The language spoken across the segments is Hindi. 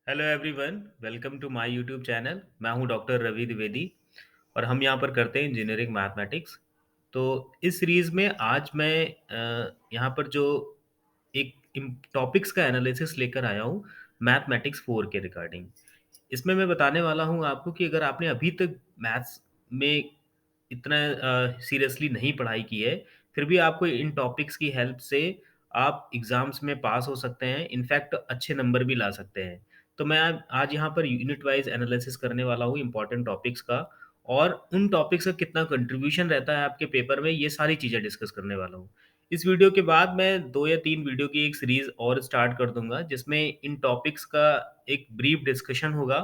Hello everyone, welcome to my YouTube channel. मैं हूं डॉक्टर रवि द्विवेदी और हम यहां पर करते हैं इंजीनियरिंग मैथमेटिक्स। तो इस सीरीज़ में आज मैं यहां पर जो एक टॉपिक्स का एनालिसिस लेकर आया हूं मैथमेटिक्स 4 के रिगार्डिंग। इसमें मैं बताने वाला हूँ आपको कि अगर आपने अभी तक मैथ्स में इतना सीरियसली नहीं पढ़ाई की है, फिर भी आपको इन टॉपिक्स की हेल्प से आप एग्ज़ाम्स में पास हो सकते हैं, इनफैक्ट अच्छे नंबर भी ला सकते हैं। तो मैं आज यहाँ पर यूनिट वाइज़ एनालिसिस करने वाला हूँ इम्पोर्टेंट टॉपिक्स का और उन टॉपिक्स का कितना कंट्रीब्यूशन रहता है आपके पेपर में, ये सारी चीज़ें डिस्कस करने वाला हूँ। इस वीडियो के बाद मैं 2 या 3 वीडियो की एक सीरीज़ और स्टार्ट कर दूँगा, जिसमें इन टॉपिक्स का एक ब्रीफ डिस्कशन होगा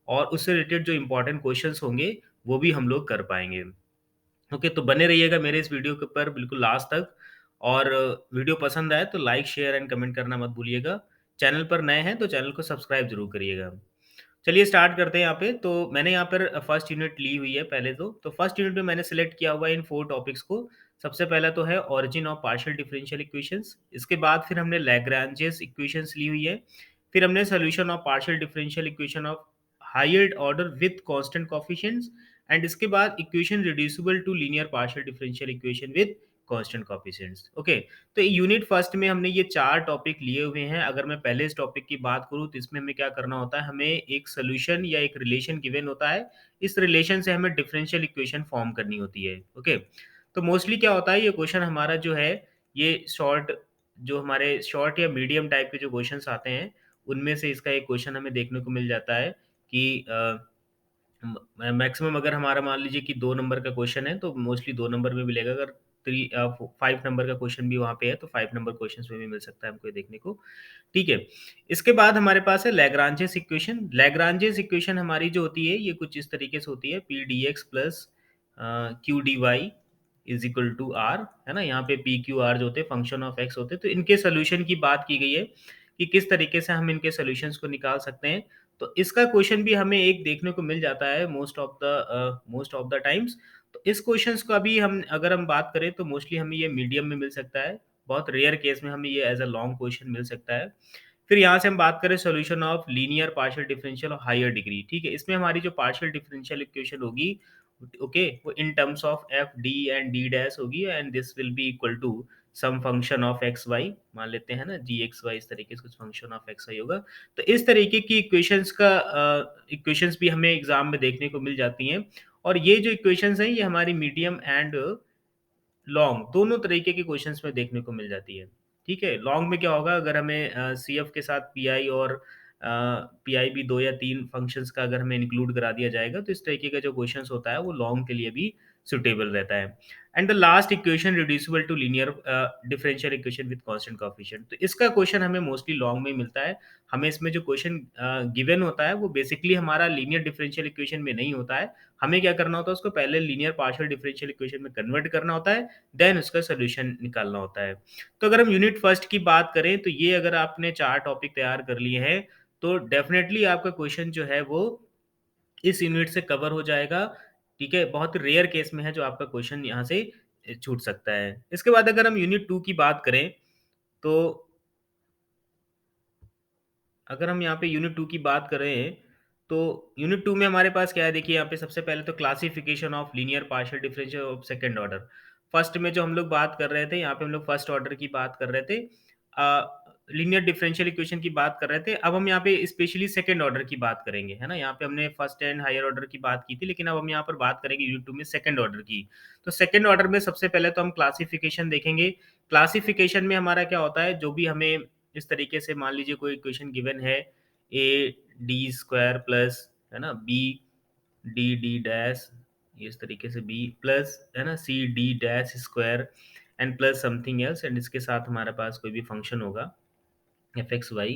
और उससे रिलेटेड जो इम्पोर्टेंट क्वेश्चंस होंगे, वो भी हम लोग कर पाएँगे। ओके, तो बने रहिएगा मेरे इस वीडियो के ऊपर बिल्कुल लास्ट तक और वीडियो पसंद आए तो लाइक, शेयर एंड कमेंट करना मत भूलिएगा। चैनल पर नए हैं तो चैनल को सब्सक्राइब ज़रूर करिएगा। चलिए स्टार्ट करते हैं यहाँ पे। तो मैंने यहाँ पर फर्स्ट यूनिट ली हुई है पहले तो। तो फर्स्ट यूनिट में मैंने सेलेक्ट किया हुआ है इन 4 टॉपिक्स को। सबसे पहला तो है origin of partial differential equations. इसके बाद फिर हमने लैग्रेंजेस इक्वेशंस ली हुई है। फिर हमने solution of partial differential equation of higher order with constant coefficients and इसके बाद equation reducible to linear partial differential equation with constant coefficients. Okay, तो यूनिट फर्स्ट में हमने ये 4 टॉपिक लिए हुए हैं। अगर मैं पहले इस टॉपिक की बात करूँ तो इसमें हमें क्या करना होता है, हमें एक सॉल्यूशन या एक रिलेशन गिवन होता है। इस रिलेशन से हमें डिफरेंशियल इक्वेशन फॉर्म करनी होती है। ओके, तो मोस्टली क्या होता है, ये क्वेश्चन हमारा जो है ये शॉर्ट या मीडियम टाइप के जो क्वेश्चंस आते हैं, उनमें से इसका एक क्वेश्चन हमें देखने को मिल जाता है कि मैक्सिमम अगर हमारा मान लीजिए कि 2 नंबर का क्वेश्चन है, तो मोस्टली 2 नंबर में मिलेगा। अगर 5 नंबर का क्वेश्चन भी वहाँ पे है, तो 5 नंबर क्वेश्चंस में भी मिल सकता है हमको ये देखने को। ठीक है। इसके बाद हमारे पास है लैग्रांजेस इक्वेशन। लैग्रांजेस इक्वेशन हमारी जो होती है, ये कुछ इस तरीके से होती है, P D X plus Q D Y is equal to R, है ना? यहाँ पे पी क्यू आर जो होते हैं फंक्शन ऑफ एक्स होते हैं। तो इनके सोल्यूशन की बात की गई है कि किस तरीके से हम इनके सोल्यूशंस को निकाल सकते हैं। तो इसका क्वेश्चन भी हमें एक देखने को मिल जाता है मोस्ट ऑफ द टाइम्स। तो इस क्वेश्चंस का भी हम अगर हम बात करें तो मोस्टली हमें ये मीडियम में मिल सकता है। बहुत रेयर केस में हमें ये एज़ अ लॉन्ग क्वेश्चन मिल सकता है। फिर यहाँ से हम बात करें solution of linear partial differential of higher degree, ठीक है? इसमें हमारी जो पार्शियल डिफरेंशियल इक्वेशन होगी, ओके, वो in terms of F D and D dash होगी and this will be equal to some function of X Y, मान लेते हैं ना, जी एक्स वाई, इस तरीके से कुछ फंक्शन ऑफ एक्स वाई होगा। तो इस तरीके की इक्वेशंस भी हमें एग्जाम में देखने को मिल जाती हैं और ये जो इक्वेशंस हैं ये हमारी मीडियम एंड लॉन्ग दोनों तरीके के क्वेश्चंस में देखने को मिल जाती है। ठीक है? लॉन्ग में क्या होगा, अगर हमें सीएफ के साथ पीआई और पीआई भी 2 या 3 फंक्शंस का अगर हमें इंक्लूड करा दिया जाएगा, तो इस तरीके का जो क्वेश्चंस होता है वो लॉन्ग के लिए भी सूटेबल रहता है। And the last equation reducible to linear differential equation with constant coefficient. तो इसका क्वेश्चन हमें मोस्टली लॉन्ग में ही मिलता है। हमें इसमें जो क्वेश्चन गिवन होता है वो बेसिकली हमारा लीनियर डिफरेंशियल इक्वेशन में नहीं होता है। हमें क्या करना होता है, उसको पहले लीनियर पार्शियल डिफरेंशियल इक्वेशन में कन्वर्ट करना होता है, देन उसका सॉल्यूशन निकालना होता है। तो अगर हम यूनिट फर्स्ट की बात करें तो ये अगर आपने 4 टॉपिक तैयार कर लिए हैं, तो डेफ़िनेटली आपका क्वेश्चन जो है वो इस यूनिट से कवर हो जाएगा, ठीक है? बहुत रेयर केस में है जो आपका क्वेश्चन यहाँ से छूट सकता है। इसके बाद अगर हम यूनिट 2 की बात करें, तो अगर हम यहाँ पे यूनिट 2 की बात करें, तो यूनिट 2 में हमारे पास क्या है, देखिए यहाँ पे सबसे पहले तो classification of linear partial differential of second order. First में जो हम लोग बात कर रहे थे, यहाँ पे हम लोग फर्स्ट ऑर्डर की बात कर रहे थे। लीनियर डिफरेंशियल इक्वेशन की बात कर रहे थे। अब हम यहाँ पे स्पेशली सेकंड ऑर्डर की बात करेंगे, है ना? यहाँ पे हमने फर्स्ट एंड हायर ऑर्डर की बात की थी, लेकिन अब हम यहाँ पर बात करेंगे यूनिट 2 में सेकंड ऑर्डर की। तो सेकंड ऑर्डर में सबसे पहले तो हम क्लासिफिकेशन देखेंगे। क्लासिफिकेशन में हमारा क्या होता है, जो भी हमें इस तरीके से मान लीजिए कोई इक्वेशन गिवन है, ए डी स्क्वायर प्लस, है ना, बी डी डी डैश, ये इस तरीके से बी प्लस, है ना, C D dash square and plus something else and इसके साथ हमारे पास कोई भी फंक्शन होगा F X Y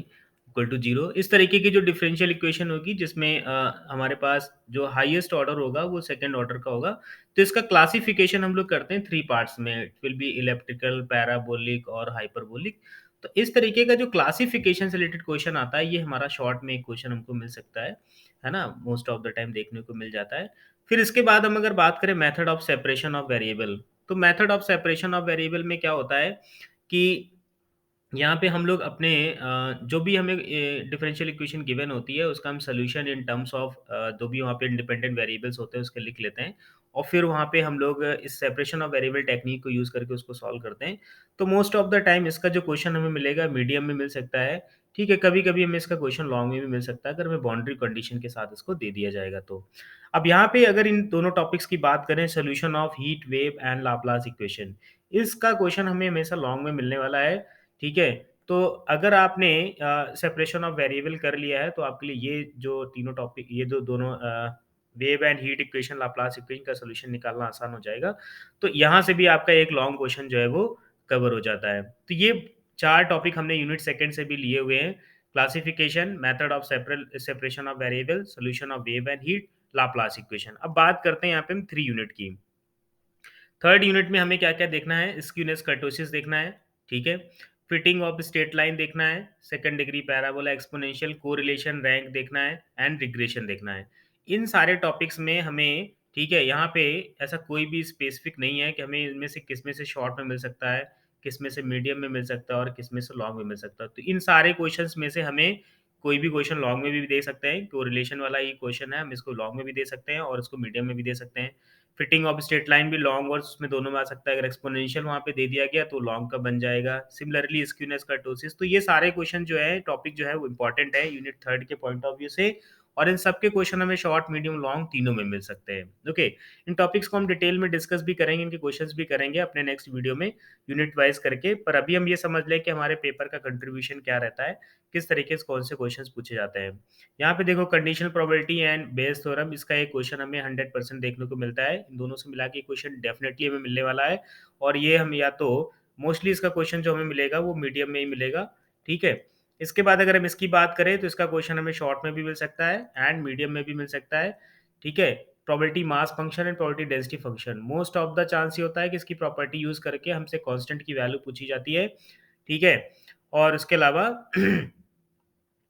equal to zero. इस तरीके की जो डिफरेंशियल इक्वेशन होगी जिसमें हमारे पास जो हाईएस्ट ऑर्डर होगा वो सेकंड ऑर्डर का होगा। तो इसका क्लासिफिकेशन हम लोग करते हैं 3 पार्ट्स में, it will be elliptical, parabolic और हाइपरबोलिक। तो इस तरीके का जो क्लासिफिकेशन से रिलेटेड क्वेश्चन आता है, ये हमारा शॉर्ट में एक क्वेश्चन हमको मिल सकता है ना? मोस्ट ऑफ द टाइम देखने को मिल जाता है। फिर इसके बाद हम अगर बात करें method of separation of variable, तो method of separation of variable में क्या होता है कि यहाँ पे हम लोग अपने जो भी हमें डिफरेंशियल इक्वेशन गिवन होती है उसका हम सोल्यूशन इन टर्म्स ऑफ जो भी वहाँ पे इंडिपेंडेंट वेरिएबल्स होते हैं उसके लिख लेते हैं और फिर वहाँ पे हम लोग इस सेपरेशन ऑफ वेरिएबल टेक्निक को यूज़ करके उसको सॉल्व करते हैं। तो मोस्ट ऑफ द टाइम इसका जो क्वेश्चन हमें मिलेगा मीडियम में मिल सकता है। ठीक है, कभी-कभी हमें इसका क्वेश्चन लॉन्ग में भी मिल सकता है अगर हमें बाउंड्री कंडीशन के साथ इसको दे दिया जाएगा तो। अब यहाँ पे अगर इन दोनों टॉपिक्स की बात करें solution of heat wave and Laplace equation, इसका क्वेश्चन हमें हमेशा लॉन्ग में मिलने वाला है। ठीक है? तो अगर आपने सेपरेशन ऑफ वेरिएबल कर लिया है तो आपके लिए ये जो तीनों टॉपिक ये जो दोनों wave and heat equation Laplace equation का सॉल्यूशन निकालना आसान हो जाएगा। तो यहाँ से भी आपका एक लॉन्ग क्वेश्चन जो है वो कवर हो जाता है। तो ये 4 टॉपिक हमने यूनिट सेकंड से भी लिए हुए हैं। Classification, method of separation of variable, solution of wave and heat, Laplace equation. अब बात करते हैं यहाँ पे हम 3 यूनिट की। थर्ड यूनिट में हमें क्या-क्या देखना है? स्क्यूनेस कर्टोसिस देखना है, ठीक है? फिटिंग ऑफ स्ट्रेट लाइन देखना है, second degree parabola, exponential, correlation, rank देखना है एंड रिग्रेशन देखना है। इन सारे टॉपिक्स में हमें ठीक है, यहाँ पे ऐसा कोई भी स्पेसिफिक नहीं है कि हमें इनमें से किसमें से शॉर्ट में मिल सकता है, किसमें से मीडियम में मिल सकता है और किसमें से लॉन्ग में मिल सकता है। तो इन सारे क्वेश्चंस में से हमें कोई भी क्वेश्चन लॉन्ग में भी दे सकते हैं, कोरिलेशन वाला ही क्वेश्चन है, हम इसको लॉन्ग में भी दे सकते हैं और इसको मीडियम में भी दे सकते हैं। फिटिंग ऑफ स्ट्रेट लाइन भी लॉन्ग और उसमें दोनों में आ सकता है। अगर एक्सपोनेंशियल वहाँ पे दे दिया गया तो लॉन्ग का बन जाएगा। सिमिलरली स्क्यूनेस कर्टोसिस, तो ये सारे क्वेश्चन जो है टॉपिक जो है वो इंपॉर्टेंट है यूनिट थर्ड के पॉइंट ऑफ व्यू से और इन सबके क्वेश्चन हमें शॉर्ट, मीडियम, लॉन्ग तीनों में मिल सकते हैं। ओके, इन टॉपिक्स को हम डिटेल में डिस्कस भी करेंगे, इनके क्वेश्चंस भी करेंगे अपने नेक्स्ट वीडियो में यूनिट वाइज करके। पर अभी हम ये समझ लें कि हमारे पेपर का कंट्रीब्यूशन क्या रहता है, किस तरीके से कौन से क्वेश्चंस पूछे जाते हैं। यहाँ पे देखो conditional probability and Bayes theorem, इसका एक क्वेश्चन हमें 100% देखने को मिलता है। इन दोनों से मिला के क्वेश्चन डेफिनिटली हमें मिलने वाला है और ये हम या तो मोस्टली इसका क्वेश्चन जो हमें मिलेगा वो मीडियम में ही मिलेगा, ठीक है? इसके बाद अगर हम इसकी बात करें तो इसका क्वेश्चन हमें शॉर्ट में भी मिल सकता है एंड मीडियम में भी मिल सकता है, ठीक है? Probability mass function and probability density function, most of the chance ये होता है कि इसकी प्रॉपर्टी यूज़ करके हमसे कांस्टेंट की वैल्यू पूछी जाती है, ठीक है? और उसके अलावा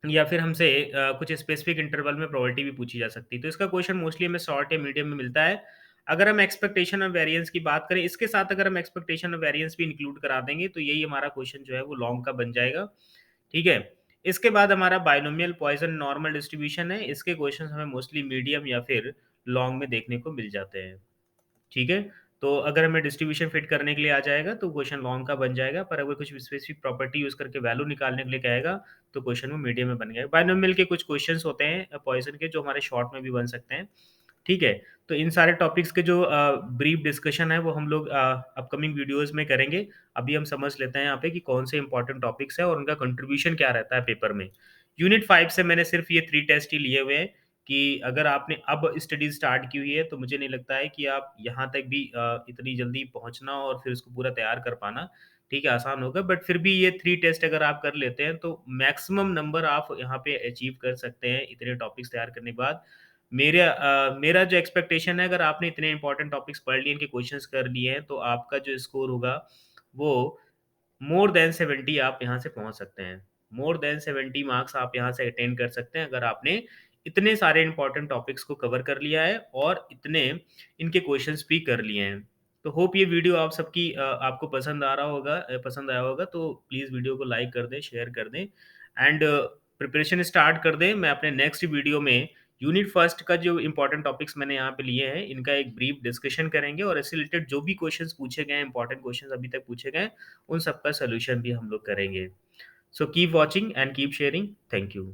या फिर हमसे कुछ स्पेसिफिक इंटरवल में प्रोबेबिलिटी भी पूछी जा सकती है। तो इसका क्वेश्चन मोस्टली हमें शॉर्ट या मीडियम में मिलता है। अगर हम एक्सपेक्टेशन ऑफ वेरिएंस की बात करें, इसके साथ अगर हम एक्सपेक्टेशन ऑफ वेरिएंस भी इंक्लूड करा देंगे, तो यही हमारा क्वेश्चन जो है वो लॉन्ग का बन जाएगा, ठीक है? इसके बाद हमारा बायनोमियल पॉइसन नॉर्मल डिस्ट्रीब्यूशन है। इसके क्वेश्चन हमें मोस्टली मीडियम या फिर लॉन्ग में देखने को मिल जाते हैं। ठीक है? तो अगर हमें डिस्ट्रीब्यूशन फिट करने के लिए आ जाएगा तो क्वेश्चन लॉन्ग का बन जाएगा, पर अगर कुछ स्पेसिफिक प्रॉपर्टी यूज़ करके वैल्यू निकालने के लिए कहेगा, तो क्वेश्चन वो मीडियम में बन गया। बायनोमियल के कुछ क्वेश्चंस होते हैं पॉइसन के जो हमारे शॉर्ट में भी बन सकते हैं, ठीक है? तो इन सारे टॉपिक्स के जो ब्रीफ डिस्कशन है वो हम लोग अपकमिंग वीडियोज़ में करेंगे। अभी हम समझ लेते हैं यहाँ पे कि कौन से इंपॉर्टेंट टॉपिक्स हैं और उनका कंट्रीब्यूशन क्या रहता है पेपर में। यूनिट 5 से मैंने सिर्फ़ ये 3 टेस्ट ही लिए हुए हैं कि अगर आपने अब स्टडी स्टार्ट की हुई है, तो मुझे नहीं लगता है कि आप यहाँ तक भी इतनी जल्दी पहुँचना और फिर उसको पूरा तैयार कर पाना, ठीक है, आसान होगा। बट फिर भी ये 3 टेस्ट अगर आप कर लेते हैं, तो मैक्सिमम नंबर आप यहाँ पे अचीव कर सकते हैं, इतने टॉपिक्स तैयार करने के बाद। मेरा जो एक्सपेक्टेशन है, अगर आपने इतने इंपॉर्टेंट टॉपिक्स पढ़ लिए, इनके क्वेश्चंस कर लिए हैं, तो आपका जो स्कोर होगा, वो मोर देन 70 आप यहाँ से पहुँच सकते हैं। मोर देन 70 मार्क्स आप यहाँ से अटेन कर सकते हैं, अगर आपने इतने सारे इंपॉर्टेंट टॉपिक्स को कवर कर लिया है और इतने इनके क्वेश्चंस भी कर लिए हैं। तो होप ये वीडियो आप सबकी आपको पसंद आया होगा, तो प्लीज़ वीडियो को लाइक कर दें, शेयर कर दें एंड प्रिपरेशन स्टार्ट कर दें। मैं अपने नेक्स्ट वीडियो में यूनिट फर्स्ट का जो इंपॉर्टेंट टॉपिक्स मैंने यहाँ पे लिए हैं, इनका एक ब्रीफ डिस्कशन करेंगे और इससे रिलेटेड जो भी क्वेश्चंस पूछे गए हैं, इंपॉर्टेंट क्वेश्चंस अभी तक पूछे गए हैं, उन सब का सॉल्यूशन भी हम लोग करेंगे। So keep watching and keep sharing. Thank you.